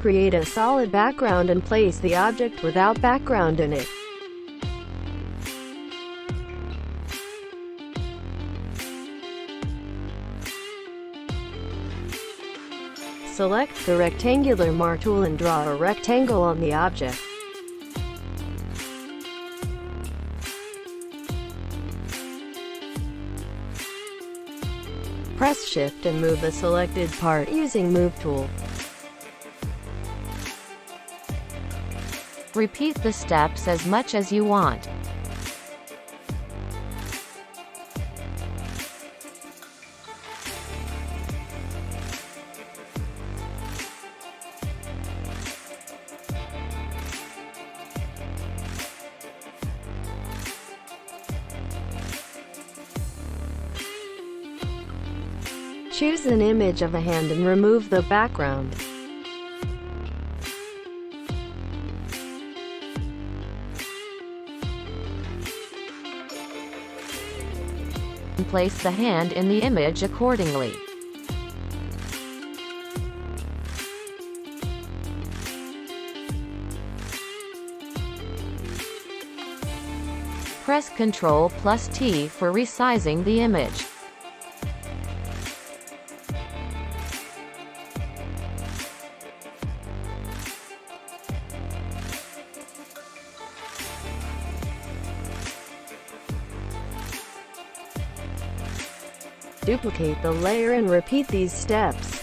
create a solid background and place the object without background in it. Select the rectangular Marque tool and draw a rectangle on the object. Press Shift and move the selected part using Move tool. Repeat the steps as much as you want. Choose an image of a hand and remove the background. Place the hand in the image accordingly. Press Ctrl+T for resizing the image. Duplicate the layer and repeat these steps.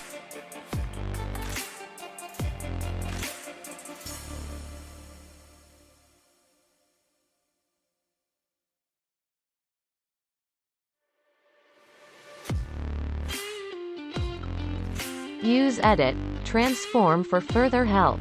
Use Edit, Transform for further help.